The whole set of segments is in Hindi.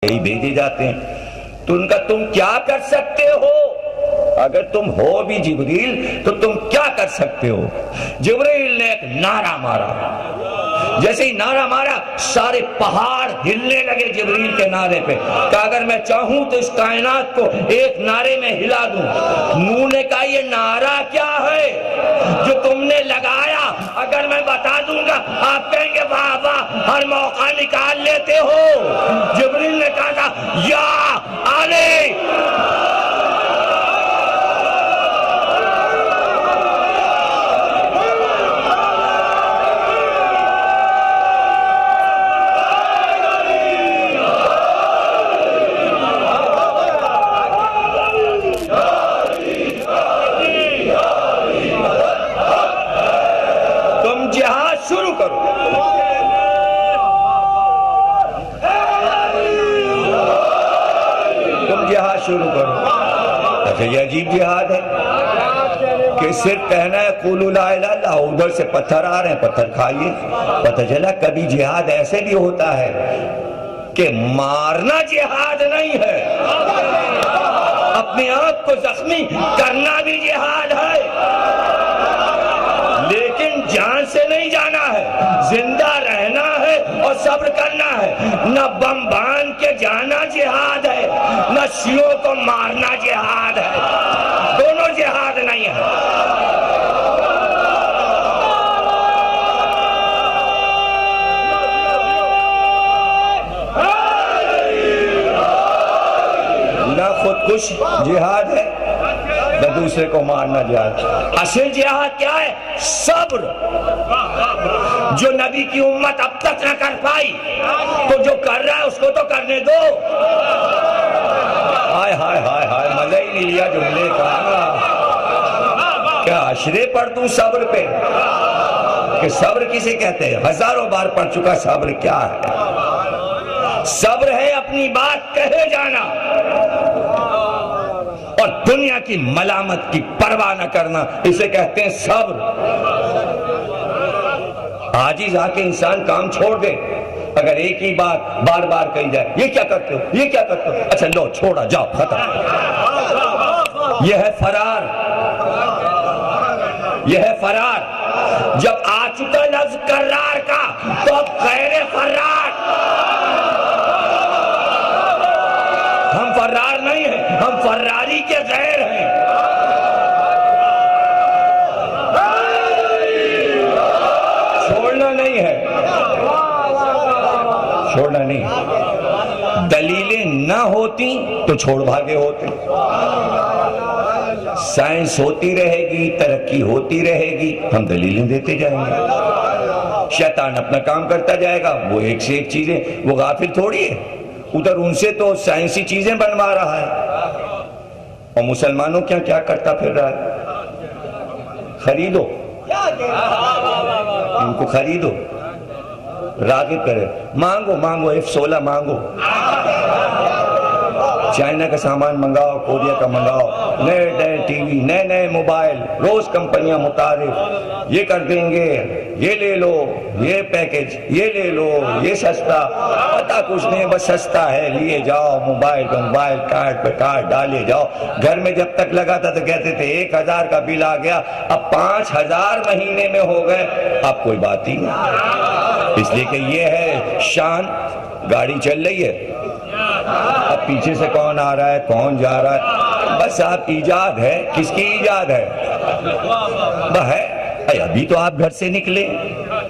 यही भेजे जाते हैं। तो उनका तुम क्या कर सकते हो? अगर तुम हो भी जिब्रील तो तुम क्या कर सकते हो? जिब्रील ने एक नारा मारा, जैसे ही नारा मारा सारे पहाड़ हिलने लगे जिब्रील के नारे पे। कि अगर मैं चाहूं तो इस कायनात को एक नारे में हिला दूं। नूह ने कहा ये नारा क्या है जो तुमने लगाया? अगर मैं बता दूंगा आप कहेंगे वाह वाह हर मौका निकाल लेते हो। जिब्रील ने कहा था या आले, शुरू करो। तुम जिहाद शुरू करो। अच्छा ये अजीब जिहाद है कि सिर्फ कहना है कुलू ला इलाहा इल्लल्लाह, उधर से पत्थर आ रहे हैं, पत्थर खाइए। पता चला कभी जिहाद ऐसे भी होता है कि मारना जिहाद नहीं है, अपने आप को जख्मी करना भी जिहाद है, लेकिन जान से नहीं जाना है, जिंदा रहना है और सब्र करना है। न बम बांध के जाना जिहाद है, न शियों को मारना जिहाद है, दोनों जिहाद नहीं है। न खुदकुश जिहाद है न दूसरे को मारना जिहाद। असल जिहाद क्या है? सब्र, जो नबी की उम्मत अब तक न कर पाई, तो जो कर रहा है उसको तो करने दो। हाय हाय हाय हाय, मजा ही नहीं लिया जुमले का। क्या अशरे पढ़ तू सब्र पे कि सब्र किसे कहते हैं? हजारों बार पढ़ चुका सब्र क्या है। सब्र है अपनी बात कहे जाना और दुनिया की मलामत की परवाह न करना, इसे कहते हैं सब्र। आज ही जाके इंसान काम छोड़ दे। अगर एक ही बात बार बार कही जाए, ये क्या करते हो, ये क्या करते हो, अच्छा लो छोड़ा जाओ खत्म। यह है फरार, यह है फरार। जब आ चुका लफ्ज करार का तो अब गैर फरार। हम फरार नहीं हैं, हम फरारी के गैर हैं। छोड़ना नहीं है, छोड़ना नहीं। दलीलें ना होती तो छोड़ भागे होते। साइंस होती रहेगी, तरक्की होती रहेगी, हम दलीलें देते जाएंगे। शैतान अपना काम करता जाएगा, वो एक से एक चीजें, वो गाफिल थोड़ी है, उधर उनसे तो साइंसी चीजें बनवा रहा है। और मुसलमानों क्या क्या करता फिर रहा है? खरीदो इनको, खरीदो, रागिब करे, मांगो मांगो, F16 मांगो, चाइना का सामान मंगाओ, कोरिया का मंगाओ, नए नए टीवी, नए नए मोबाइल, रोज कंपनियां मुतारिफ, ये कर देंगे, ये ले लो, ये पैकेज, ये ले लो, ये सस्ता, पता कुछ नहीं, बस सस्ता है, लिए जाओ, मोबाइल पे मोबाइल, कार्ड पे कार्ड डाले जाओ। घर में जब तक लगा था तो कहते थे 1000 का बिल आ गया, अब 5000 महीने में हो गए, अब कोई बात ही नहीं। इसलिए कि ये है शान, गाड़ी चल रही है, अब पीछे से कौन आ रहा है, कौन जा रहा है, बस आप ईजाद है। किसकी ईजाद है? वह है। अभी तो आप घर से निकले,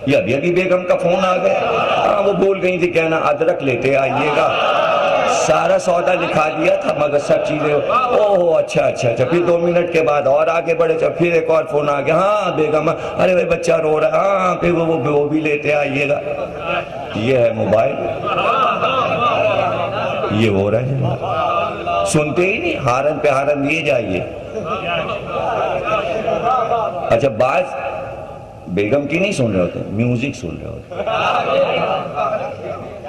ये अभी बेगम का फोन आ गया, हाँ वो भूल गई थी कहना अदरक लेते आइएगा, सारा सौदा लिखा दिया था मगर सब चीजें, ओहो अच्छा अच्छा अच्छा। फिर 2 मिनट के बाद और आगे बढ़े, जब फिर एक और फोन आ गया, हाँ बेगम, अरे भाई बच्चा रो रहा है, हाँ फिर वो भी लेते आइएगा। ये है मोबाइल, ये हो रहा है, सुनते ही नहीं, हारन पे हारन दिए जाइए। अच्छा बात बेगम की नहीं सुन रहे होते, म्यूजिक सुन रहे होते,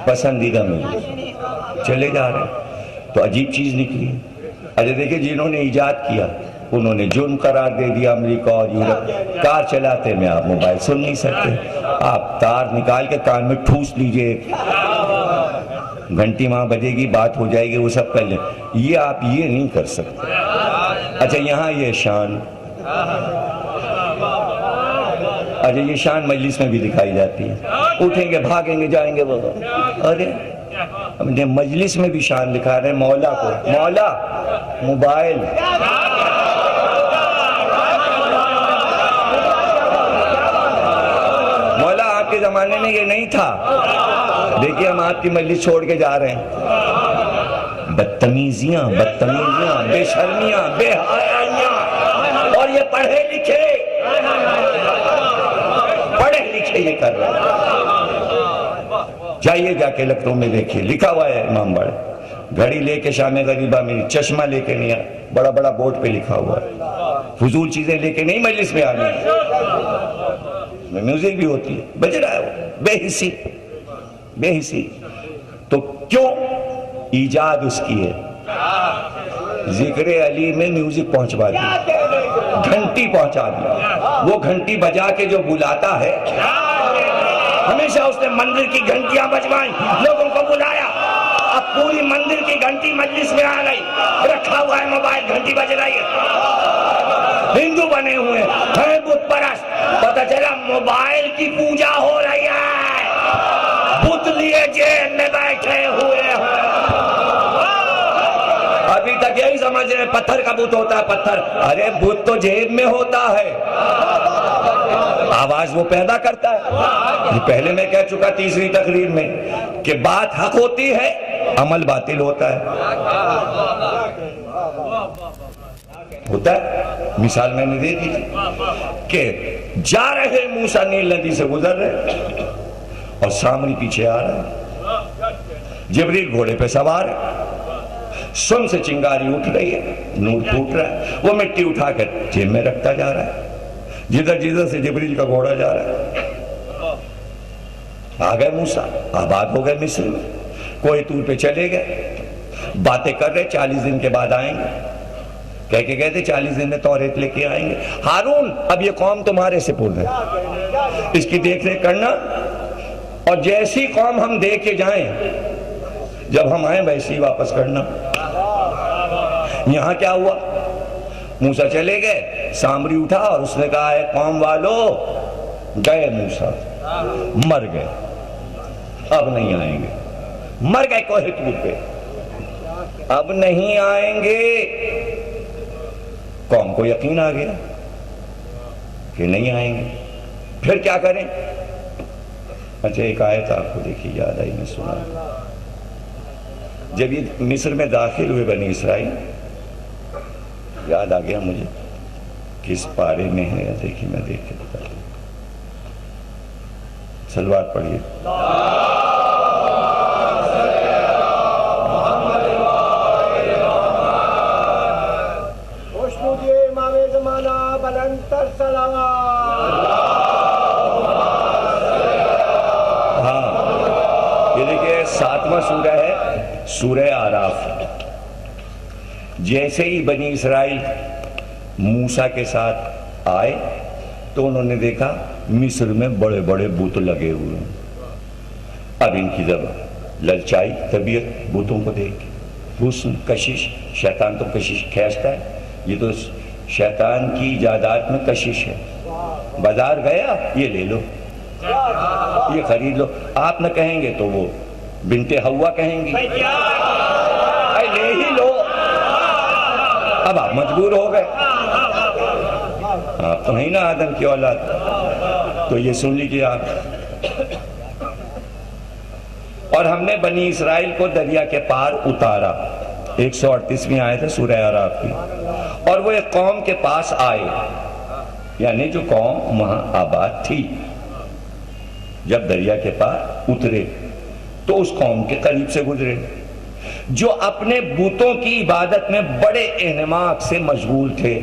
पसंदीदा म्यूजिक चले जा रहे हैं, तो अजीब चीज निकली। अच्छा देखिए, जिन्होंने इजाद किया उन्होंने जुर्म करार दे दिया अमेरिका और यूरोप। कार चलाते में आप मोबाइल सुन नहीं सकते, आप तार निकाल के कान में ठूस लीजिए, घंटी वहां बजेगी, बात हो जाएगी, वो सब कर ले। ये आप ये नहीं कर सकते। अच्छा यहाँ ये शान, अच्छा ये शान मजलिस में भी दिखाई जाती है। उठेंगे भागेंगे जाएंगे वो, अरे हमने मजलिस में भी शान दिखा रहे हैं मौला को। मौला मोबाइल, मौला आपके जमाने में ये नहीं था। देखिए हम आपकी मजलिस छोड़ के जा रहे हैं। बदतमीजियां, बदतमीजियां, बेशर्मियां, बेहयाइयां, और ये पढ़े लिखे ये कर रहे हैं। जाइए जाके लखनऊ में देखिए, लिखा हुआ है इमाम बाड़े, घड़ी लेके शाम गरीबा मेरी, चश्मा लेके नहीं, बड़ा बड़ा बोर्ड पे लिखा हुआ है। फजूल चीजें लेके नहीं मजलिस में आनी। म्यूजिक भी होती है, बज रहा है वो, बेहिसी बेहिसी। तो क्यों? ईजाद उसकी है, जिक्र अली में म्यूजिक पहुंचवा दी, घंटी पहुंचा दी। वो घंटी बजा के जो बुलाता है, हमेशा उसने मंदिर की घंटियां बजवाई, लोगों को बुलाया। अब पूरी मंदिर की घंटी मजलिस में आ गई, रखा हुआ है मोबाइल, घंटी बज रही है। हिंदू बने हुए हैं बुत परस्त, पता चला मोबाइल की पूजा हो रही है, बुत लिए जेल में बैठे हुए हैं। अभी तक यही समझ रहे पत्थर का बुत होता है, पत्थर। अरे बुत तो जेब में होता है, आवाज वो पैदा करता है। पहले मैं कह चुका तीसरी तकरीर में कि बात हक होती है, अमल बातिल होता है। होता है, मिसाल मैंने दे दी कि जा रहे मूसा नील नदी से गुजर रहे और सामरी पीछे आ रहा है, जिब्रील घोड़े पे सवार है, सुन से चिंगारी उठ रही है, नूर फूट रहा है, वो मिट्टी उठाकर जेब में रखता जा रहा है। जिधर जिधर से जिब्रील का घोड़ा जा रहा है। आ गए मूसा, आबाद हो गए मिस्र में, कोई तूर पे चले गए, बातें कर रहे, 40 दिन के बाद आएंगे। कह के कहते 40 दिन में तौरेत लेके आएंगे। हारून अब ये कौम तुम्हारे सुपुर्द है, इसकी देख रेख करना, और जैसी कौम हम दे के जाएं, जब हम आए वैसे ही वापस करना। यहां क्या हुआ? मूसा चले गए, सामरी उठा और उसने कहा है कौम वालों, गए मूसा, मर गए, अब नहीं आएंगे। मर गए कोहे तूर पे, अब नहीं आएंगे। कौम को यकीन आ गया कि नहीं आएंगे, फिर क्या करें? अच्छा एक आयत आपको देखिए याद आई, मैं सुना। जब ये मिस्र में दाखिल हुए बनी इसराइल, याद आ गया मुझे किस पारे में है, देखिए मैं देख के बताता हूं। सलवार पढ़िए। हाँ ये देखिए 7वां सूरा है, सूरह आराफ। जैसे ही बनी इसराइल मूसा के साथ आए तो उन्होंने देखा मिस्र में बड़े बड़े बुत लगे हुए हैं। अब इनकी जब ललचाई तबीयत बुतों को देख के, हुस्न, कशिश, शैतान तो कशिश खींचता है, ये तो शैतान की जायदाद में कशिश है। बाजार गया, ये ले लो, ये खरीद लो। आप न कहेंगे तो वो बिनते हवा कहेंगी, ले ही लो। अब आप मजबूर हो गए, आप तो नहीं ना आदम की औलाद, तो ये सुन लीजिए आप। और हमने बनी इसराइल को दरिया के पार उतारा, 138वीं आयत है सूरह आराफ की। और वो एक कौम के पास आए, यानी जो कौम वहां आबाद थी, जब दरिया के पार उतरे तो उस कौम के करीब से गुजरे जो अपने बूतों की इबादत में बड़े एहतमाम से मशगूल थे।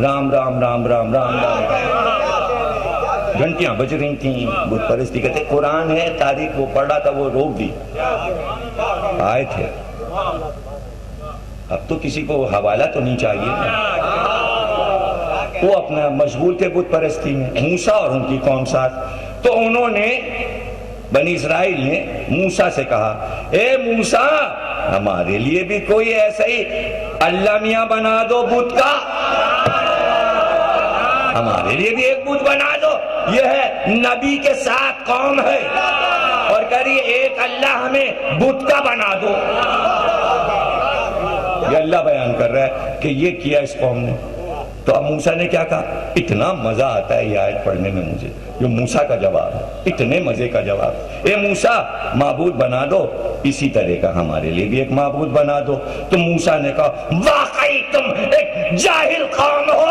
राम राम राम राम राम राम, घंटियां बज रही थी, बुत परस्ती कहते। कुरान है, तारीख वो पढ़ रहा था, वो रोक दी। आए थे, अब तो किसी को हवाला तो नहीं चाहिए, वो अपना मशगूल थे बुत परस्ती में, मूसा और उनकी कौम साथ। तो उन्होंने, बनी इसराइल ने मूसा से कहा ए मूसा, हमारे लिए भी कोई ऐसा ही अल्लाह मियां बना दो बुत का, हमारे लिए भी एक बुत बना दो। यह है नबी के साथ कौम है और करिए एक अल्लाह हमें बुत का बना दो। ये अल्लाह बयान कर रहा है कि ये किया इस कौम ने। तो अब मूसा ने क्या कहा? इतना मजा आता है ये आयत पढ़ने में मुझे, जो मूसा का जवाब है, इतने मजे का जवाब। ए मूसा, माबूद बना दो इसी तरह का, हमारे लिए भी एक माबूद बना दो। तो मूसा ने कहा, वाकई तुम एक जाहिल कौम हो,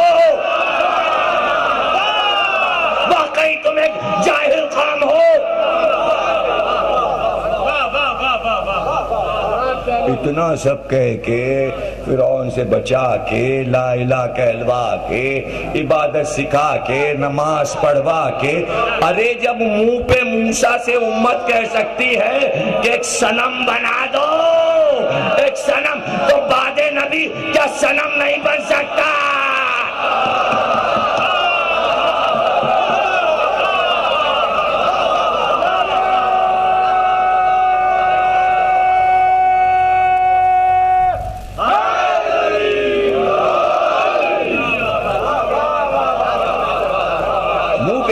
वाकई तुम एक जाहिल कौम हो। इतना सब कह के फिरौन से बचा के, ला इलाहा कहलवा के, इबादत सिखा के, नमाज पढ़वा के, अरे जब मुंह पे मूसा से उम्मत कह सकती है कि एक सनम बना दो, एक सनम, तो बादे नबी क्या सनम नहीं बन सकता?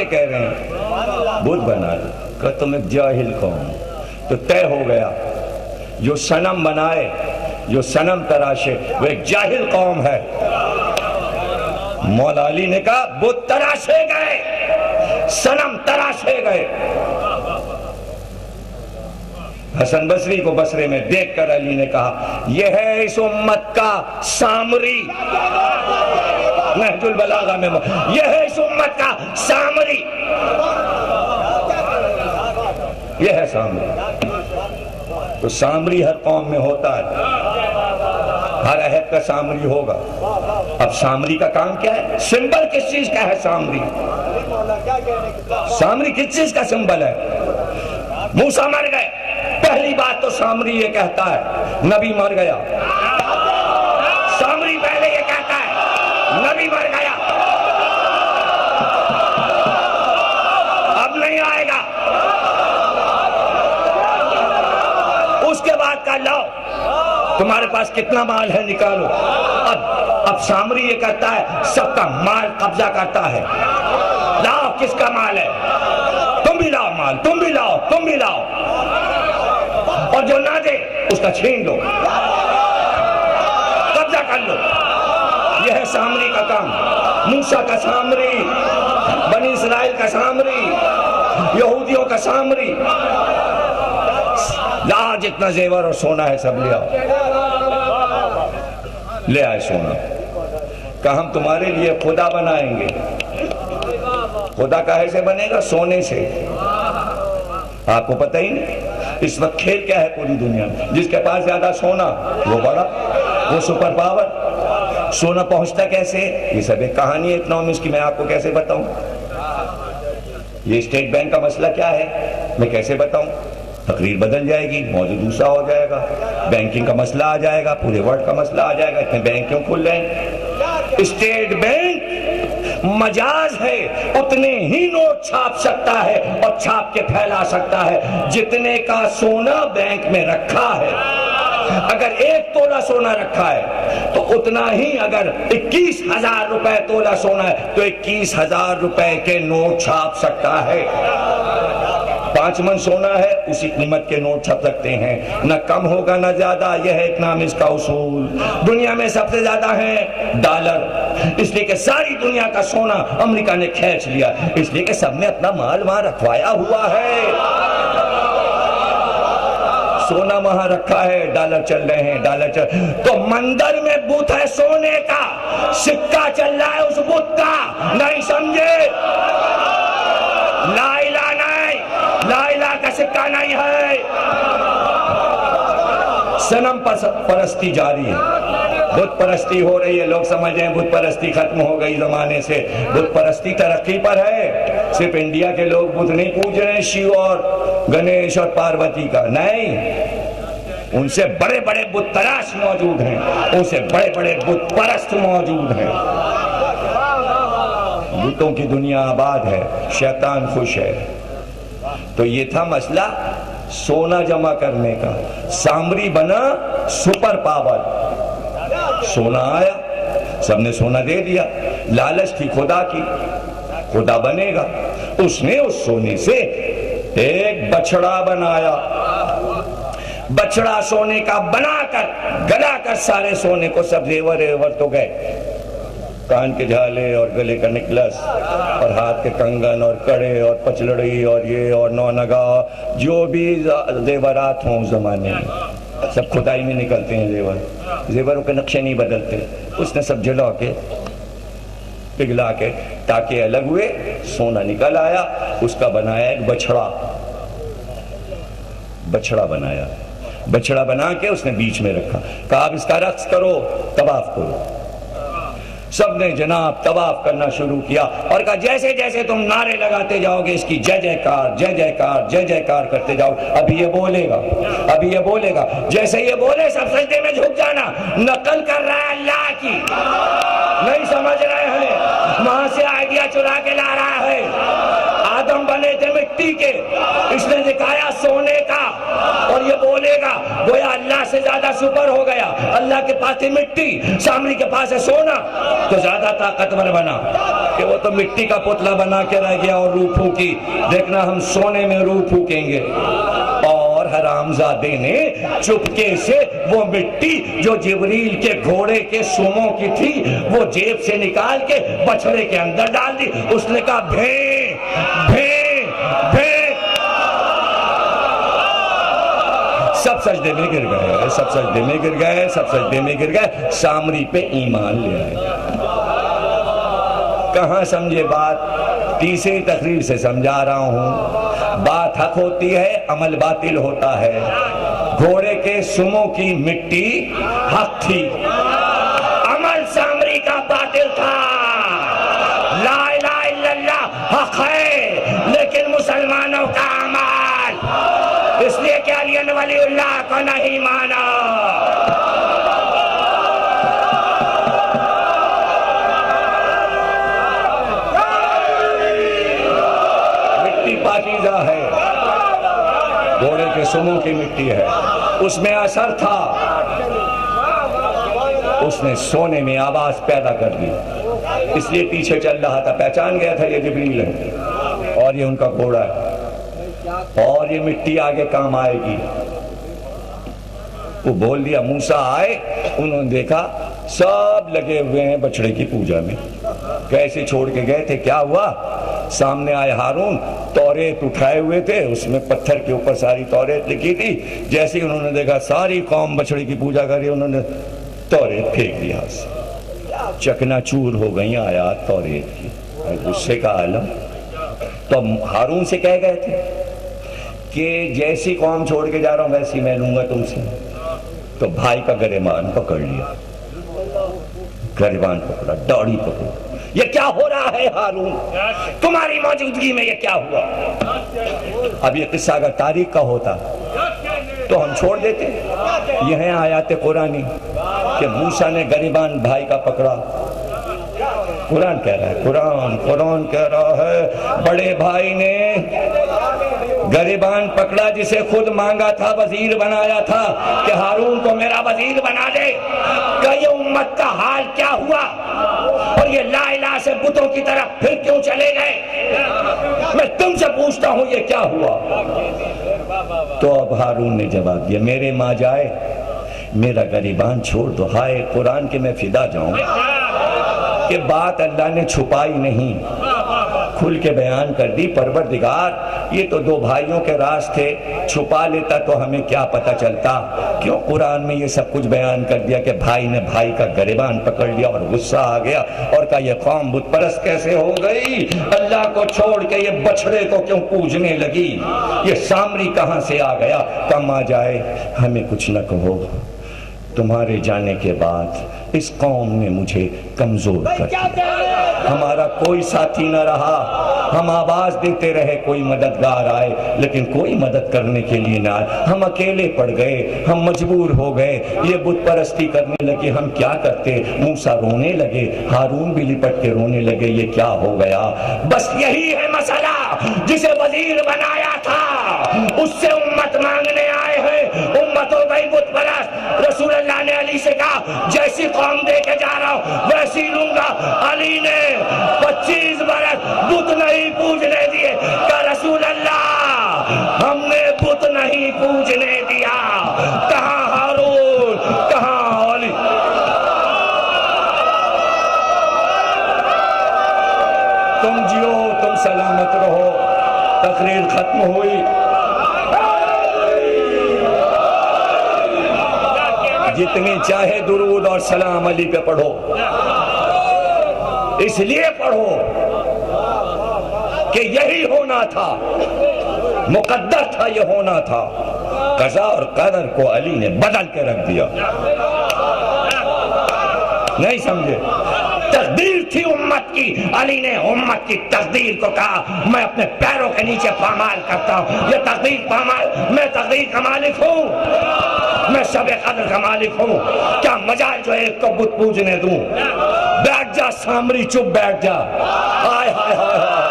कह रहे हैं बुत बना दो, कहा तुम एक जाहिल कौम। तो तय हो गया, जो सनम बनाए, जो सनम तराशे, वो एक जाहिल कौम है। मौला अली ने कहा बुत तराशे गए, सनम तराशे गए। हसन बसरी को बसरे में देखकर अली ने कहा, यह है इस उम्मत का सामरी। नहजुल बलागा में यह है इस उम्मत का सामरी, यह है सामरी। तो सामरी हर कौम में होता है, हर अहद का सामरी होगा। अब सामरी का काम क्या है? सिंबल किस चीज का है सामरी? सामरी किस चीज का सिंबल है? मूसा मर गए, पहली बात तो सामरी ये कहता है नबी मर गया। सामरी पहले ये कहता है नबी मर गया, अब नहीं आएगा। उसके बाद का लो तुम्हारे पास कितना माल है निकालो। अब सामरी ये कहता है सबका माल कब्जा करता है, लाओ किसका माल है, तुम भी लाओ माल, तुम भी लाओ, तुम भी लाओ, और जो ना दे उसका छीन लो, कब्जा कर लो। यह है सामरी का काम। मूसा का सामरी, बनी इस्राइल का सामरी, यहूदियों का सामरी। ला जितना जेवर और सोना है सब ले आओ। ले आए सोना, कहा हम तुम्हारे लिए खुदा बनाएंगे। खुदा काहे से बनेगा? सोने से। आपको पता ही नहीं इस वक्त खेल क्या है पूरी दुनिया में? जिसके पास ज्यादा सोना वो बड़ा, वो सुपर पावर। सोना पहुंचता कैसे? ये सब एक कहानी है इकोनॉमिक्स की, मैं आपको कैसे बताऊं? ये स्टेट बैंक का मसला क्या है मैं कैसे बताऊं? तकरीर बदल जाएगी, मौजूद दूसरा हो जाएगा, बैंकिंग का मसला आ जाएगा, पूरे वर्ल्ड का मसला आ जाएगा। इतने बैंक क्यों खुल रहे हैं? स्टेट बैंक मजाज है, उतने ही नोट छाप सकता है और छाप के फैला सकता है जितने का सोना बैंक में रखा है। अगर 1 तोला सोना रखा है तो उतना ही, अगर 21,000 रुपए तोला सोना है तो 21,000 रुपए के नोट छाप सकता है। 5 मन सोना है उसी कीमत के नोट छप सकते हैं, न कम होगा न ज्यादा। यह है इकोनॉमिक्स का उसूल। दुनिया में सबसे ज्यादा है डॉलर, इसलिए कि सारी दुनिया का सोना अमेरिका ने खींच लिया, इसलिए कि सबने अपना माल वहां रखवाया हुआ है। सोना वहां रखा है, डॉलर चल रहे हैं, डॉलर चल। तो मंदिर में बुत है सोने का, सिक्का चल रहा है उस बुत का, नहीं समझे? ला इलाहा नहीं, ला इलाहा का सिक्का नहीं है। सनम परस्ती जारी है, बुत परस्ती हो रही है। लोग समझ रहे हैं बुत परस्ती खत्म हो गई जमाने से। बुत परस्ती तरक्की पर है। सिर्फ इंडिया के लोग बुत नहीं पूज रहे हैं, शिव और गणेश और पार्वती का नहीं, उनसे बड़े बड़े बुत तराश मौजूद हैं, उनसे बड़े बड़े बुत परस्त मौजूद हैं। बुतों की दुनिया आबाद है, शैतान खुश है। तो ये था मसला सोना जमा करने का। सामरी बना सुपर पावर, सोना आया, सबने सोना दे दिया, लालच थी खुदा की, खुदा बनेगा। उसने उस सोने से एक बछड़ा बनाया, बछड़ा सोने का बनाकर गलाकर सारे सोने को सब जेवर एवर तो गए, कान के झाले और गले का नेकलेस और हाथ के कंगन और कड़े और पचलड़ी और ये और नौनगा, जो भी जेवरात हों उस जमाने में, सब खुदाई में निकलते हैं जेवर, जेवरों के नक्शे नहीं बदलते। उसने सब जला के पिघला के टाके अलग हुए, सोना निकल आया, उसका बनाया एक बछड़ा, बछड़ा बनाया, बछड़ा बना के उसने बीच में रखा, कहा अब इसका रक्स करो, तवाफ करो। सबने जनाब तवाफ करना शुरू किया और कहा जैसे जैसे तुम नारे लगाते जाओगे इसकी जय जयकार जय जयकार जय जयकार करते जाओ, अभी ये बोलेगा, अभी ये बोलेगा, जैसे ये बोले सब सजदे में झुक जाना। नकल कर रहा है अल्लाह की, नहीं समझ रहे हैं, वहां से आइडिया चुरा के ला रहा है। आदम बने थे मिट्टी के, इसने दिखाया सोने का और ये बोलेगा, गोया अल्लाह से ज्यादा सुपर हो गया। अल्लाह के पास है मिट्टी, सामने के पास है सोना, तो ज्यादा ताकतवर बना कि वो तो मिट्टी का पुतला बना के रह गया और रूह फूकी। देखना हम सोने में रूह फूकेंगे। और हरामजादे ने चुपके से वो मिट्टी जो जिब्रील के घोड़े के सुमों की थी वो जेब से निकाल के बछड़े के अंदर डाल दी। उसने कहा भे भे भे, सब सजदे में गिर गए, सब सजदे में गिर गए, सब सजदे में गिर गए, सामरी पे ईमान ले आए। कहां समझे बात, तीसरी तकरीर से समझा रहा हूं। बात हक होती है, अमल बातिल होता है। घोड़े के सुमों की मिट्टी हक थी, अमल सामरी का बातिल था। ला इलाहा इल्लल्लाह हक है, लेकिन मुसलमानों का अमल, इसलिए क्या अली वलीउल्लाह को नहीं माना। मिट्टी पाकीज़ा है, घोड़े के सुमों की मिट्टी है, उसमें असर था, उसने सोने में आवाज पैदा कर दी, इसलिए पीछे चल रहा था, पहचान गया था ये जिब्रील है और ये उनका घोड़ा है और ये मिट्टी आगे काम आएगी। वो बोल दिया मूसा आए, उन्होंने देखा सब लगे हुए हैं बछड़े की पूजा में, कैसे छोड़ के गए थे, क्या हुआ, सामने आए हारून, तौरेत उठाए हुए थे, उसमें पत्थर के ऊपर सारी तौरेत लिखी थी। जैसे ही उन्होंने देखा सारी कौम बछड़े की पूजा कर रही, उन्होंने तौरेत फेंक दिया, चकनाचूर हो गई आयात तौरेत की, गुस्से का आलम। तो हारून से कह गए थे कि जैसी कौम छोड़ के जा रहा हूं वैसी मैं लूंगा तुमसे। तो भाई का गरिबान पकड़ लिया, गरिबान पकड़ा, दाढ़ी पकड़ा, ये क्या हो रहा है हारून, तुम्हारी मौजूदगी में ये क्या हुआ। अब ये किस्सा अगर तारीख का होता तो हम छोड़ देते। यह आयात कुरानी कि मूसा ने गरिबान भाई का पकड़ा, कुरान कह रहा है, कुरान कह रहा है बड़े भाई ने गरिबान पकड़ा जिसे खुद मांगा था, वजीर बनाया था कि हारून को मेरा वजीर बना दे। ये उम्मत का हाल क्या हुआ और ये ला इलाहा से बुतों की तरफ फिर क्यों चले गए। मैं तुमसे पूछता हूं ये क्या हुआ। तो अब हारून ने जवाब दिया, मेरे माँ जाए मेरा गरिबान छोड़ दो। हाय कुरान के मैं फिदा जाऊं कि बात अल्लाह ने छुपाई नहीं, खुल के बयान कर दी। परवरदिगार ये तो दो भाइयों के राज थे, छुपा लेता तो हमें क्या पता चलता, क्यों कुरान में ये सब कुछ बयान कर दिया कि भाई ने भाई का गरिबान पकड़ लिया और गुस्सा आ गया और कहा ये कौम बुत परस्त कैसे हो गई, अल्लाह को छोड़ के ये बछड़े को क्यों पूजने लगी, ये सामरी कहां से आ गया। कम आ जाए हमें कुछ न कहो, तुम्हारे जाने के बाद इस कौम ने मुझे कमजोर कर दिया। हमारा कोई साथी न रहा। हम आवाज देते रहे कोई मददगार आए, लेकिन कोई मदद करने के लिए ना आए। हम अकेले पड़ गए, हम मजबूर हो गए, ये बुत परस्ती करने लगे। हम क्या करते? मूसा रोने लगे, हारून भी लिपट के रोने लगे, ये क्या हो गया। बस यही है मसला, जिसे वजीर बनाया था उससे उम्मत मांगने आए हैं। उम्मत हो गई बुत परस्त। रसूल अल्लाह ने अली से कहा, जैसी कौम दे के जा रहा हूं वैसी लूंगा। अली ने 25 बरस बुत नहीं पूजने दिए। का रसूल अल्लाह, हमने बुत नहीं पूजने दिया। कहां हारून, कहां अली। तुम जियो, तुम सलामत रहो। तकरीर खत्म हुई। जितनी चाहे दुरूद और सलाम अली पे पढ़ो, इसलिए पढ़ो कि यही होना था, मुकद्दर था, ये होना था। कज़ा और कदर को अली ने बदल के रख दिया। नहीं समझे? तकदीर थी उम्मत की, अली ने उम्मत की तकदीर को कहा, मैं अपने पैरों के नीचे पामाल करता हूं। ये तकदीर पामाल, मैं तकदीर का मालिक हूं, मैं शब-ए कद्र का मालिक हूं। क्या मजाल जो एक को बुत पूजने दूं। बैठ जा सामरी, चुप बैठ जा। हाय हाय हाय हाय,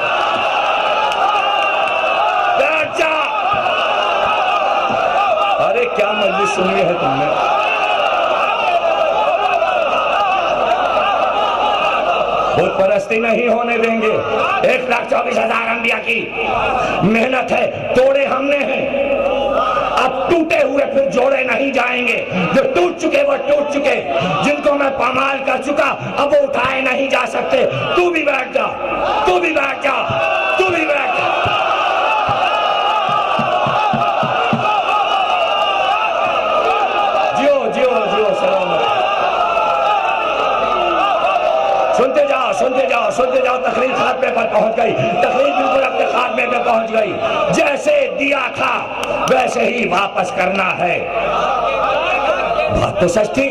बैठ जा। अरे क्या मजलिस सुनी है तुमने। बुत परस्ती नहीं होने देंगे। 1,24,000 अंबिया की मेहनत है, तोड़े हमने हैं। अब टूटे हुए फिर जोड़े नहीं जाएंगे। जो टूट चुके वो टूट चुके, जिनको मैं पामाल कर चुका अब वो उठाए नहीं जा सकते। तू भी बैठ जा, तू भी बैठ जा, तू भी बैठ जा। जियो जियो जियो, सलामत। सुनते जाओ, सुनते जाओ, सुनते जाओ। तकरीर खात्मे पर पहुंच गई। तकरीर बिल्कुल अपने खात्मे पे पहुंच गई। जैसे दिया था वैसे ही वापस करना है। बात तो सच थी,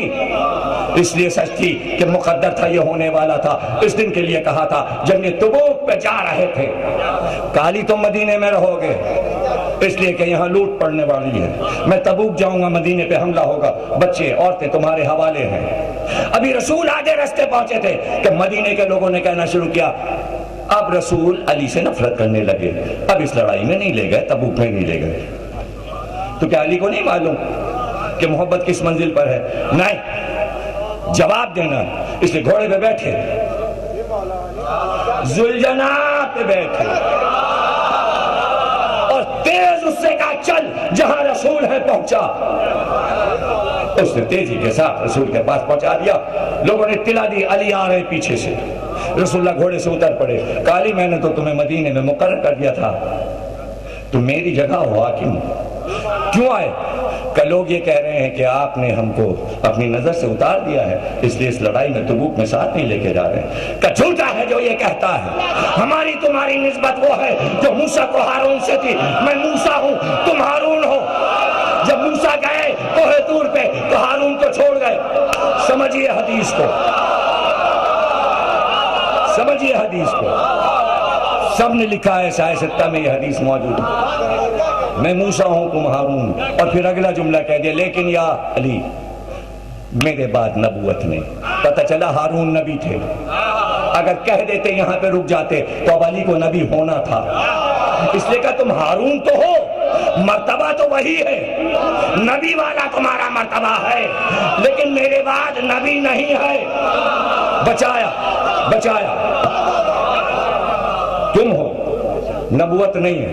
इसलिए सच थी कि मुकद्दर था, ये होने वाला था। इस दिन के लिए कहा था। जब ये तबूक पे जा रहे थे, काली तुम मदीने में रहोगे इसलिए कि यहाँ लूट पड़ने वाली है। मैं तबूक जाऊंगा, मदीने पे हमला होगा, बच्चे औरतें तुम्हारे हवाले हैं। अभी रसूल आधे रास्ते पहुंचे थे कि मदीने के लोगों ने कहना शुरू किया, अब रसूल अली से नफरत करने लगे। अब इस लड़ाई में नहीं ले गए, तबूक में नहीं ले गए। तो क्या अली को नहीं मालूम कि मोहब्बत किस मंजिल पर है? नहीं, जवाब देना। इसलिए घोड़े पे बैठे, जुलजना पे बैठे और तेज उससे कहा, चल जहां रसूल है पहुंचा। उसने तेजी के साथ रसूल के पास पहुंचा दिया। लोगों ने तिला दी, अली आ रहे पीछे से। रसूलुल्लाह घोड़े से उतर पड़े। काली, मैंने तो तुम्हें मदीने में मुकर्रर कर दिया था, तुम मेरी जगह हो हाकिम, क्यों आए? कल लोग ये कह रहे हैं कि आपने हमको अपनी नजर से उतार दिया है, इसलिए इस लड़ाई में तबूक में साथ नहीं लेके जा रहे। का झूठा है जो ये कहता है। हमारी तुम्हारी निस्बत वो है जो मूसा को हारून से थी। मैं मूसा हूं, तुम हारून हो। जब मूसा गए कोहे तूर पे तो हारून को छोड़ गए। समझिए हदीस को, समझिए हदीस को। सबने लिखा है शायद सत्ता में ये हदीस मौजूद है। मैं मूसा हूं, तुम हारून। और फिर अगला जुमला कह दिया, लेकिन या अली मेरे बाद नबूवत नहीं। पता चला हारून नबी थे। अगर कह देते यहां पे रुक जाते तो अब अली को नबी होना था। इसलिए कहा तुम हारून तो हो, मर्तबा तो वही है, नबी वाला तुम्हारा मर्तबा है, लेकिन मेरे बाद नबी नहीं है। बचाया बचाया, तुम हो, नबूवत नहीं है।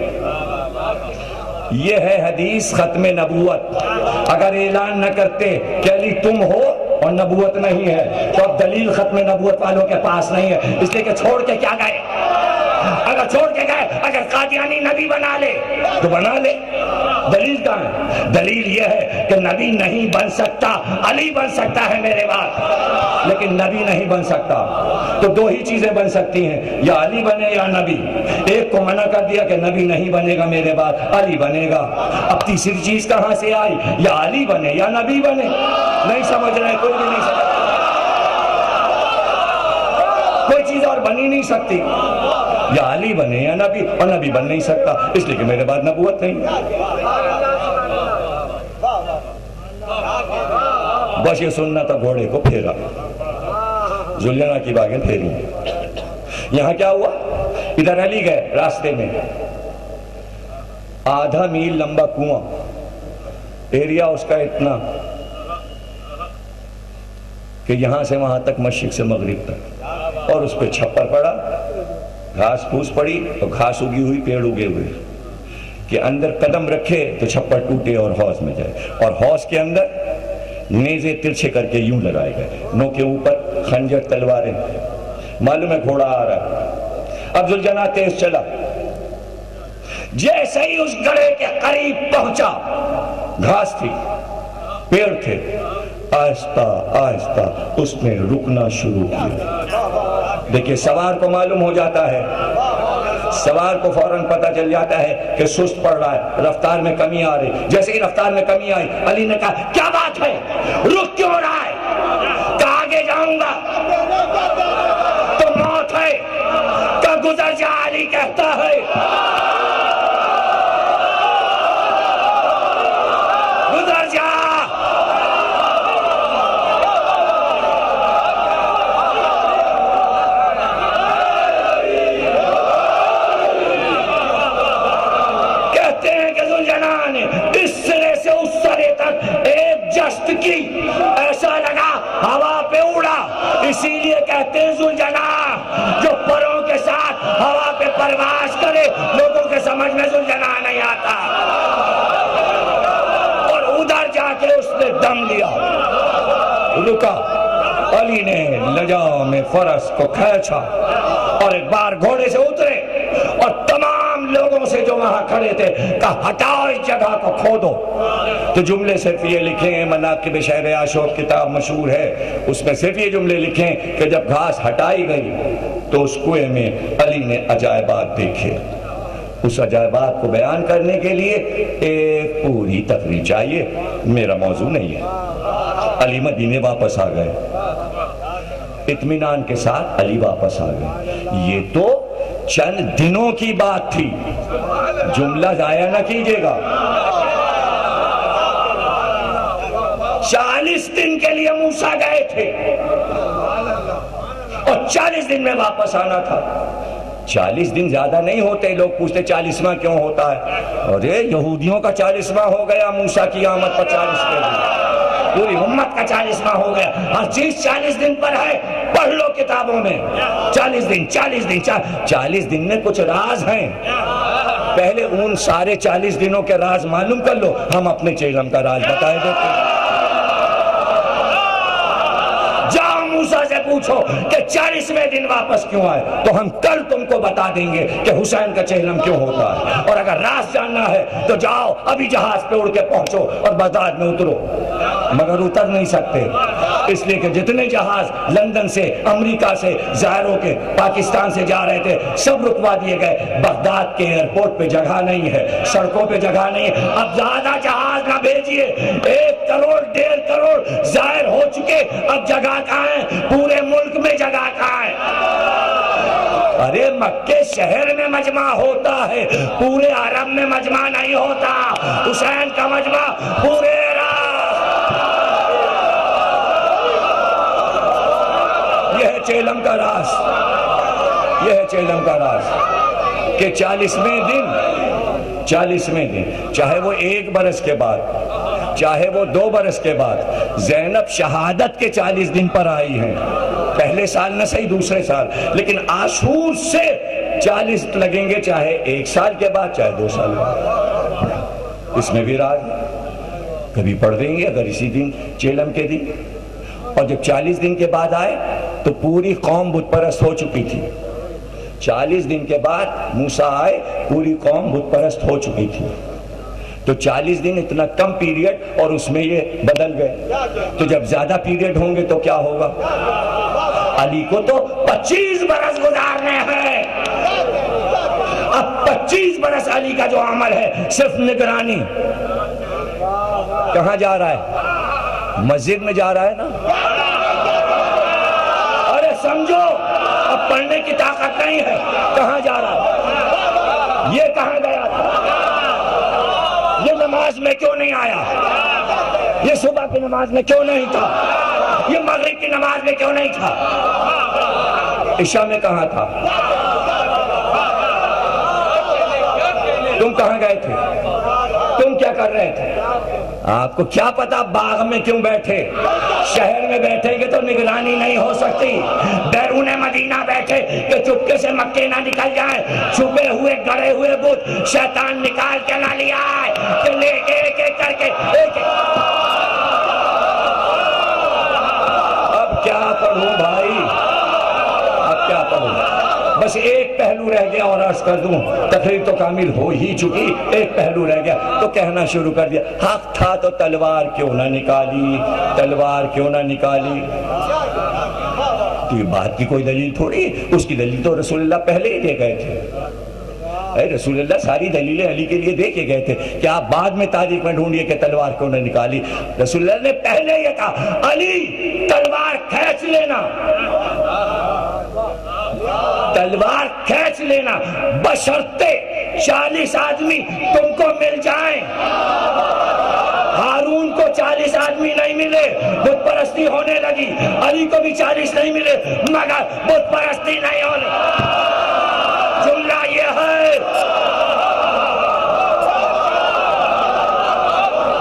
ये है हदीस खत्मे नबूवत। अगर ऐलान न करते कि अली तुम हो और नबूवत नहीं है तो अब दलील खत्मे नबूवत वालों के पास नहीं है। इसलिए कि छोड़ के क्या गए? अगर छोड़ के गए, अगर कादियानी नबी बना ले तो बना ले, दलील कहां है? दलील यह है कि नबी नहीं बन सकता, अली बन सकता है मेरे बाद, लेकिन नबी नहीं बन सकता। तो दो ही चीजें बन सकती हैं, या अली बने या नबी। एक को मना कर दिया कि नबी नहीं बनेगा मेरे बाद, अली बनेगा। अब तीसरी चीज कहां से आई? या अली बने या नबी बने। नहीं समझ रहे, कोई भी नहीं समझ। कोई चीज और बन ही नहीं सकती। या अली बने या नबी, और नबी बन नहीं सकता इसलिए कि मेरे बाद नबूवत नहीं। बस ये सुनना था, घोड़े को फेरा, जुलियाना की बागें फेरी। यहां क्या हुआ, इधर अली गए, रास्ते में आधा मील लंबा कुआं, एरिया उसका इतना कि यहां से वहां तक, मशरिक से मगरिब तक, और उस पर छप्पर पड़ा, घास फूस पड़ी और घास उगी हुई, पेड़ उगे हुए कि अंदर कदम रखे तो छप्पर टूटे और हौज में जाए। और हौज के अंदर नेज़े तिरछे करके यूं लगाए गए, नो के ऊपर खंजर तलवारें, मालूम है घोड़ा आ रहा। अब जुलझना तेज चला, जैसे ही उस गड़े के करीब पहुंचा, घास थी, पेड़ थे, आहिस्ता आहिस्ता उसने रुकना शुरू किया। देखिए सवार को मालूम हो जाता है, सवार को फौरन पता चल जाता है कि सुस्त पड़ रहा है, रफ्तार में कमी आ रही। जैसे ही रफ्तार में कमी आई, अली ने कहा क्या बात है, रुक क्यों रहा है? कहा आगे जाऊंगा तो मौत है, क्या गुजर जा। अली कहता है गुजर जा। की ऐसा लगा हवा पे उड़ा, इसीलिए कहते हैं जुलझना, जो परों के साथ हवा पे परवास करे, लोगों के समझ में जुलझना नहीं आता। और उधर जाके उसने दम लिया, रुका। अली ने लजाओ में फरस को खींचा और एक बार घोड़े से उतरे और तमाम लोगों से जो वहां खड़े थे कहा हटाओ, इस जगह को खोदो। तो जुमले सिर्फ ये लिखे, मनाकिब शहर आशोक किताब मशहूर है, उसमें सिर्फ ये जुमले लिखे कि जब घास हटाई गई तो उस कुएं में अली ने अजायबात देखे। उस अजायबात को बयान करने के लिए एक पूरी तकरीर चाहिए, मेरा मौजू नहीं है। अली मदीने वापस आ गए, इत्मीनान के साथ अली वापस आ गए। ये तो चंद दिनों की बात थी, जुमला जाया ना कीजिएगा। 40 दिन के लिए मूसा गए थे और 40 दिन में वापस आना था। 40 दिन ज्यादा नहीं होते, लोग पूछते 40वां क्यों होता है। अरे यहूदियों का 40वां हो गया, मूसा की आमद पर 40 के दिन, पूरी उम्मत का 40वां हो गया। हर चीज 40 दिन पर है, पढ़ लो किताबों में। 40 दिन 40 दिन 40 दिन में कुछ राज हैं, पहले उन सारे 40 दिनों के राज मालूम कर लो, हम अपने चेलम का राज बताए देते हैं। जाओ मूसा से पूछो कि 40वें दिन वापस क्यों आए, तो हम कल तुमको बता देंगे कि हुसैन का चेहलम क्यों होता है। और अगर राज जानना है तो जाओ अभी जहाज पे उड़ के पहुंचो और बगदाद में उतरो, मगर उतर नहीं सकते, इसलिए कि जितने जहाज लंदन से, अमेरिका से, ज़ाहिर के पाकिस्तान से जा रहे थे सब रुकवा दिए गए। बगदाद के एयरपोर्ट पे जगह नहीं है, सड़कों पे जगह नहीं है। अब ज्यादा जहाज ना भेजिए, 1 करोड़ 1.5 करोड़ ज़ाहिर हो चुके, अब जगह कहाँ है, पूरे मुल्क में जगह कहाँ है। अरे मक्के शहर में मजमा होता है, पूरे अरब में मजमा नहीं होता। हुसैन का मजमा पूरे यह है चेलम का राज, यह है चेलम का राज कि 40वें दिन, चाहे वो 1 बरस के बाद, चाहे वो 2 बरस के बाद, ज़ैनब शहादत के 40 दिन पर आई हैं। पहले साल न सही, दूसरे साल, लेकिन आशूर से 40 लगेंगे, चाहे 1 साल के बाद, चाहे 2 साल बाद। इसमें भी राज कभी पढ़ देंगे अगर इसी दिन, चेलम के दिन। और जब 40 दिन के बाद आए तो पूरी कौम बुतपरस्त हो चुकी थी। 40 दिन के बाद मूसा आए, पूरी कौम बुतपरस्त हो चुकी थी। तो 40 दिन इतना कम पीरियड और उसमें ये बदल गए। तो जब ज्यादा पीरियड होंगे तो क्या होगा। अली को तो 25 बरस गुजारने हैं। अब 25 बरस अली का जो अमल है सिर्फ निगरानी। कहां जा रहा है, मस्जिद में जा रहा है ना। समझो, अब पढ़ने की ताकत नहीं है। कहां जा रहा है ये, कहां गया था ये, नमाज में क्यों नहीं आया, ये सुबह की नमाज में क्यों नहीं था, ये मगरिब की नमाज में क्यों नहीं था, इशा में कहां था, तुम कहां गए थे, तुम क्या कर रहे थे? आपको क्या पता बाग में क्यों बैठे? शहर में बैठेंगे तो निगरानी नहीं हो सकती। बैरून मदीना बैठे कि चुपके से मक्के ना निकल जाए, छुपे हुए गड़े हुए बुत शैतान निकाल के ना लिया है कि ले एक एक करके एक। अब क्या पढ़ूं भाई, अब क्या पढ़ूं? बस एक पहलू रह गया और अर्ज कर दूं, तकरीर तो कामिल हो ही चुकी, एक पहलू रह गया तो कहना शुरू कर दिया, हक था तो तलवार क्यों ना निकाली, तलवार क्यों ना निकाली। तो ये बात की कोई दलील थोड़ी, उसकी दलील तो रसूलुल्लाह पहले ही दे गए थे। रसूलुल्लाह सारी दलीलें अली के लिए दे के गए थे कि आप बाद में तारीख में ढूंढिए कि तलवार क्यों ना निकाली। रसूलुल्लाह ने पहले ये कहा, अली तलवार खींच लेना, तलवार खींच लेना, बशर्ते 40 आदमी तुमको मिल जाएं। हारून को 40 आदमी नहीं मिले, बुत परस्ती होने लगी। अली को भी 40 नहीं मिले, मगर बुत परस्ती नहीं होने। जुमला ये है,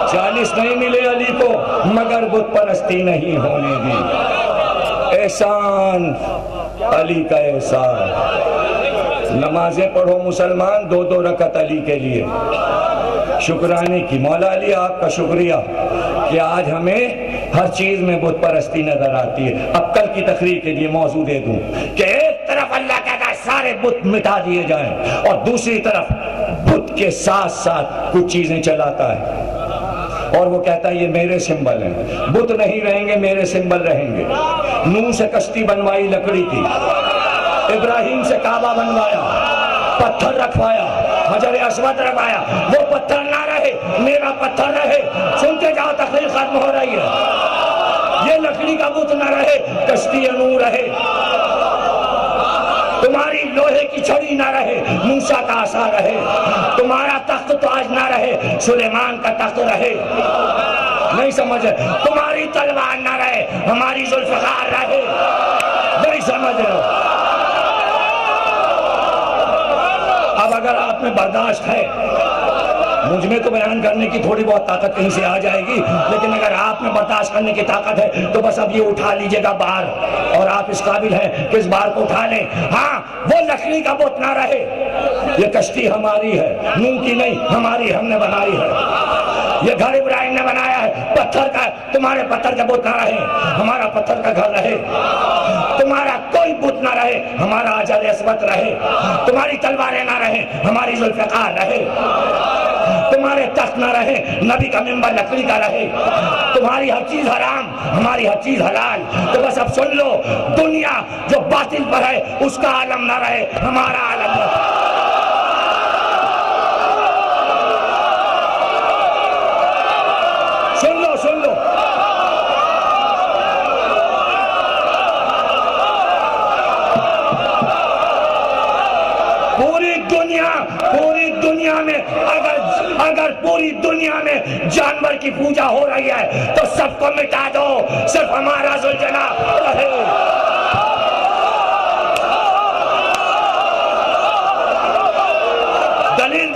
40 नहीं मिले अली को, मगर बुत परस्ती नहीं होने दी। एहसान अली का एहसान। नमाजें पढ़ो मुसलमान, 2-2 रकत अली के लिए शुक्राने की। मौला अली आपका शुक्रिया कि आज हमें हर चीज में बुत परस्ती नजर आती है। अब कल की तकरीर के लिए मौजू दे दूं कि एक तरफ अल्लाह कहता है सारे बुत मिटा दिए जाएं, और दूसरी तरफ बुत के साथ साथ कुछ चीजें चलाता है और वो कहता है ये मेरे सिंबल हैं। बुत नहीं रहेंगे, मेरे सिंबल रहेंगे। नूह से कश्ती बनवाई लकड़ी की, इब्राहिम से काबा बनवाया, पत्थर रखवाया, हजर अस्वद रखवाया, वो पत्थर ना रहे, मेरा पत्थर रहे। सुनते जाओ, तकरीर खत्म हो रही है। ये लकड़ी का बुत ना रहे, कश्ती नूह रहे। तुम्हारी लोहे की छड़ी ना रहे, मूसा का आसा रहे। तुम्हारा तख्त तो आज ना रहे, सुलेमान का तख्त रहे। नहीं समझ? तुम्हारी तलवार ना रहे, हमारी जुल्फ़िकार रहे। नहीं समझ रहे हो? अब अगर आप में बर्दाश्त है, मुझ में तो बयान करने की थोड़ी बहुत ताकत कहीं से आ जाएगी, लेकिन अगर आप में बर्दाश्त करने की ताकत है तो बस अब ये उठा लीजिएगा बार, और आप इस काबिल हैं कि इस बार को उठा लें। हाँ, वो लकड़ी का बुत ना रहे। ये कश्ती हमारी है, नूह की नहीं, हमारी, हमने बनाई है। ये घर इब्राहिम ने बनाया है, पत्थर का। तुम्हारे पत्थर का बुत ना रहे, हमारा पत्थर का घर रहे। तुम्हारा कोई बुत ना रहे, हमारा हजर अस्वद रहे। तुम्हारी तलवारें ना रहे, हमारी जुल्फ़िकार रहे। तुम्हारे तख्त ना रहे, नबी का मिंबर लकड़ी का रहे। तुम्हारी हर चीज हराम, हमारी हर चीज हलाल। तो बस अब सुन लो, दुनिया जो बातिल पर है उसका आलम ना रहे, हमारा आलम रहे। सुन लो, सुन लो। पूरी दुनिया में अगर पूरी दुनिया में जानवर की पूजा हो रही है तो सबको मिटा दो, सिर्फ हमारा जुल्जला रहे। दलील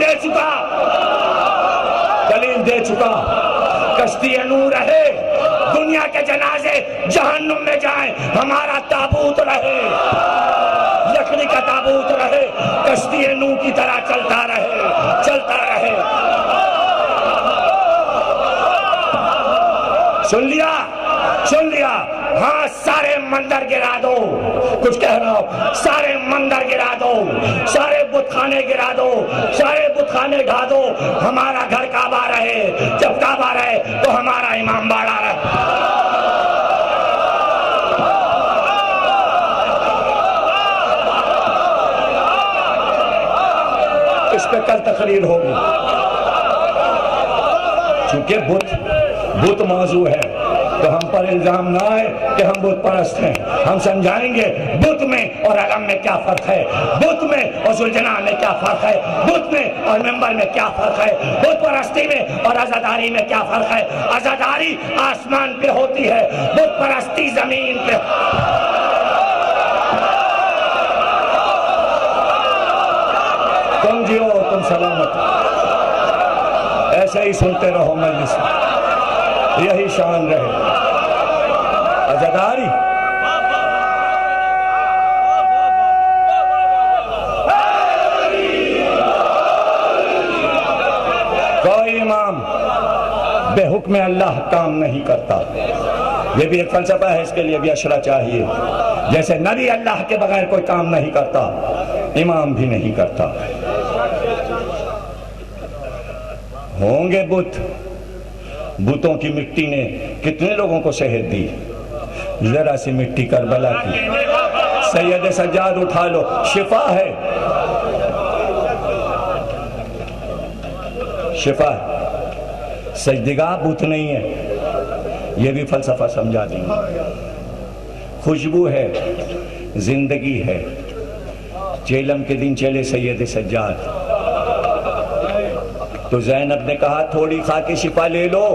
दे चुका। कश्ती नूह रहे, दुनिया के जनाजे जहन्नुम में जाएं, हमारा ताबूत रहे, लकड़ी का ताबूत रहे, कश्ती नूह की तरह चलता रहे। सुन लिया। हाँ, सारे मंदिर गिरा दो। कुछ कह रहा हूं, सारे मंदिर गिरा दो, सारे बुतखाने गिरा दो, सारे बुतखाने ढा दो, हमारा घर काबा रहे। जब काबा रहे तो हमारा इमाम बाड़ा रहे। इस पे कल तकरीर होगी, क्योंकि बुत मौजू है। तो हम पर इल्जाम ना आए कि हम बुत परस्त हैं। हम समझाएंगे बुत में और अलम में क्या फर्क है, बुत में और जुलजना में क्या फर्क है, बुत में और मेंबर में क्या फर्क है, बुत परस्ती में और आजादारी में क्या फर्क है। आजादारी आसमान पे होती है, बुत परस्ती जमीन पे। तुम जियो तुम सलामत, ऐसे ही सुनते रहो मजलिस में, यही शान रहे। आजादारी कोई इमाम बेहुक्म अल्लाह काम नहीं करता। ये भी एक फलसफा है, इसके लिए भी अशरा चाहिए। जैसे नबी अल्लाह के बगैर कोई काम नहीं करता, इमाम भी नहीं करता। होंगे बुत, बुतों की मिट्टी ने कितने लोगों को सेहत दी। जरा सी मिट्टी करबला की, सैयद सज्जाद उठा लो, शिफा है, शिफा है। सजदिगा बुत नहीं है, ये भी फलसफा समझा देंगे। खुशबू है, जिंदगी है। चेलम के दिन चले सैयद सज्जाद, तो ज़ैनब ने कहा थोड़ी खा के शिफा ले लो।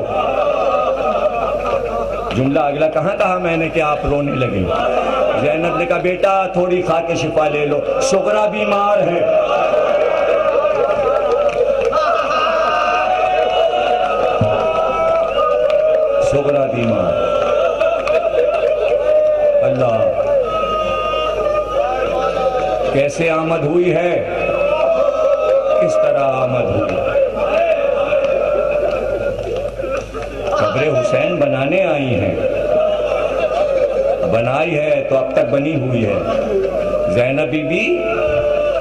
जुमला अगला कहाँ कहा मैंने कि आप रोने लगे। ज़ैनब ने कहा बेटा थोड़ी खा के शिफा ले लो, सुगरा बीमार है। सुगरा बीमार, अल्लाह कैसे आमद हुई है, किस तरह आमद हुई। कब्रे हुसैन बनाने आई हैं, बनाई है तो अब तक बनी हुई है। ज़ैनब बीबी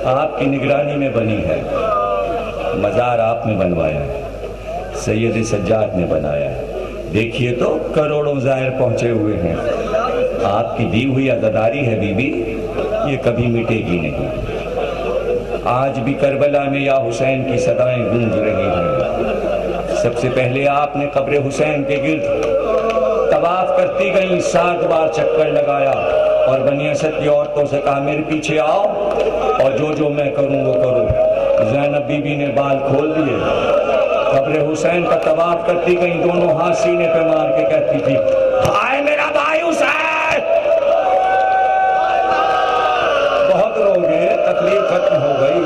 आपकी निगरानी में बनी है, मज़ार आपने बनवाया है, सैयद सज्जाद ने बनाया है। देखिए तो करोड़ों ज़ायर पहुंचे हुए हैं। आपकी दी हुई अज़ादारी है बीबी, ये कभी मिटेगी नहीं। आज भी करबला में या हुसैन की सदाएं गूंज रही हैं। सबसे पहले आपने कब्र हुसैन के गिर्द तवाफ करती गई, 7 बार चक्कर लगाया और बनी असद की औरतों से कहा मेरे पीछे आओ और जो जो मैं करूं वो करो। ज़ैनब बीबी ने बाल खोल दिए, कब्र हुसैन का तवाफ करती गई, दोनों हाथ सीने पे मार के कहती थी भाई मेरा भाई हुसैन। बहुत रोगे, तकलीफ खत्म हो गई।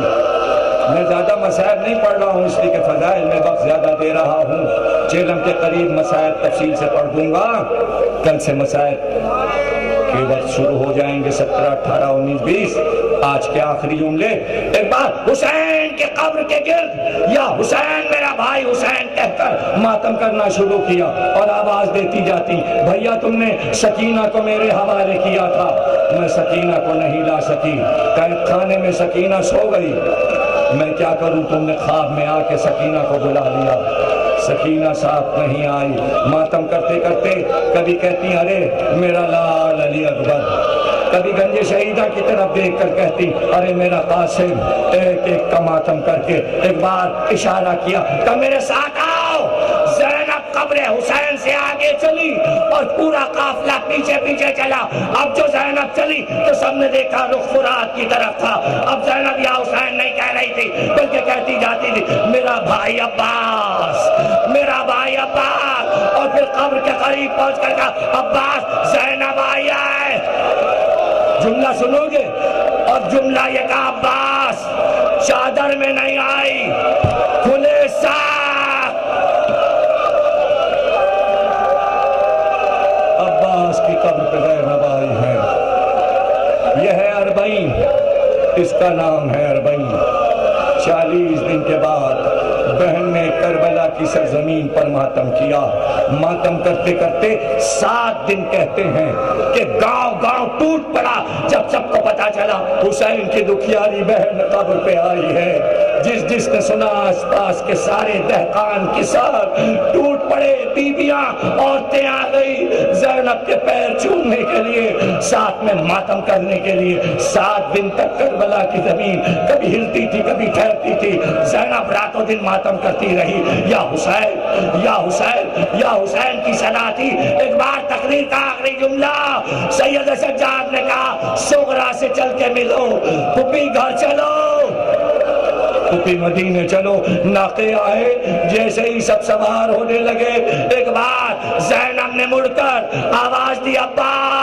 मैं ज्यादा मसाइब नहीं पढ़ रहा हूँ, इसलिए कि फजाइल में वक्त ज्यादा दे रहा हूँ। चेलम के करीब मसाइब तफसील से पढ़ दूंगा। कल से मसाइब के वक्त शुरू हो जाएंगे, 17, 18, 19, 20। आज के आखिरी जुमले एक बार हुसैन के कब्र के गिर्द या हुसैन मेरा भाई हुसैन कहकर मातम करना शुरू किया और आवाज देती जाती भैया तुमने सकीना को मेरे हवाले किया था, मैं सकीना को नहीं ला सकी, कैद खाने में सकीना सो गई, मैं क्या करूं, तुमने ख्वाब में आके सकीना को बुला लिया, सकीना साथ नहीं आई। मातम करते करते कभी कहती अरे मेरा लाल अली अकबर, कभी गंजे शहीदा की तरफ देख कर कहती अरे मेरा कासिम। एक एक का मातम करके एक बार इशारा किया कि मेरे साथ आओ। ज़ैनब कब्र हुसैन से आगे चली और पूरा काफिला पीछे पीछे चला। अब जो ज़ैनब चली तो सबने देखा रुख फुरात की तरफ था। अब ज़ैनब या हुसैन नहीं कह रही थी, बल्कि कहती जाती थी मेरा भाई अब्बास, मेरा भाई अब्बास। और फिर कब्र के करीब पहुंच कर कहा अब्बास ज़ैनब आई है। जुमला सुनोगे और जुमला ये कहा अब्बास चादर में नहीं आई, खुले साथ। अब्बास की कब्र पे ज़ैनब आई है। यह है अरबईन, इसका नाम है अरबईन। 40 दिन के बाद बहन ने करबला की सरजमीन पर मातम किया। मातम करते करते 7 दिन कहते हैं कि गांव गांव टूट पड़ा जब सबको पता चला हुसैन की दुखियारी बहन कब्र पे आई है। जिसने सुना आसपास के सारे दहकान किसान टूट पड़े, बीबियां औरतें आ गई ज़ैनब के पैर छूने के लिए। साथ में मातम करने के लिए 7 दिन तक करबला की जमीन कभी हिलती थी, कभी ठहरती थी। ज़ैनब रातों दिन मातम करती रही, या हुसैन, या हुसैन, या हुसैन की सदा थी। एक बार तकरीर का आखिरी जुमला सैयद सज्जाद ने कहा, सोगरा से चल के मिलो, पुपी घर चलो, पुपी मदीने चलो। नाके आए, जैसे ही सब सवार होने लगे, एक बार ज़ैनब ने मुड़कर आवाज दी, अब्बास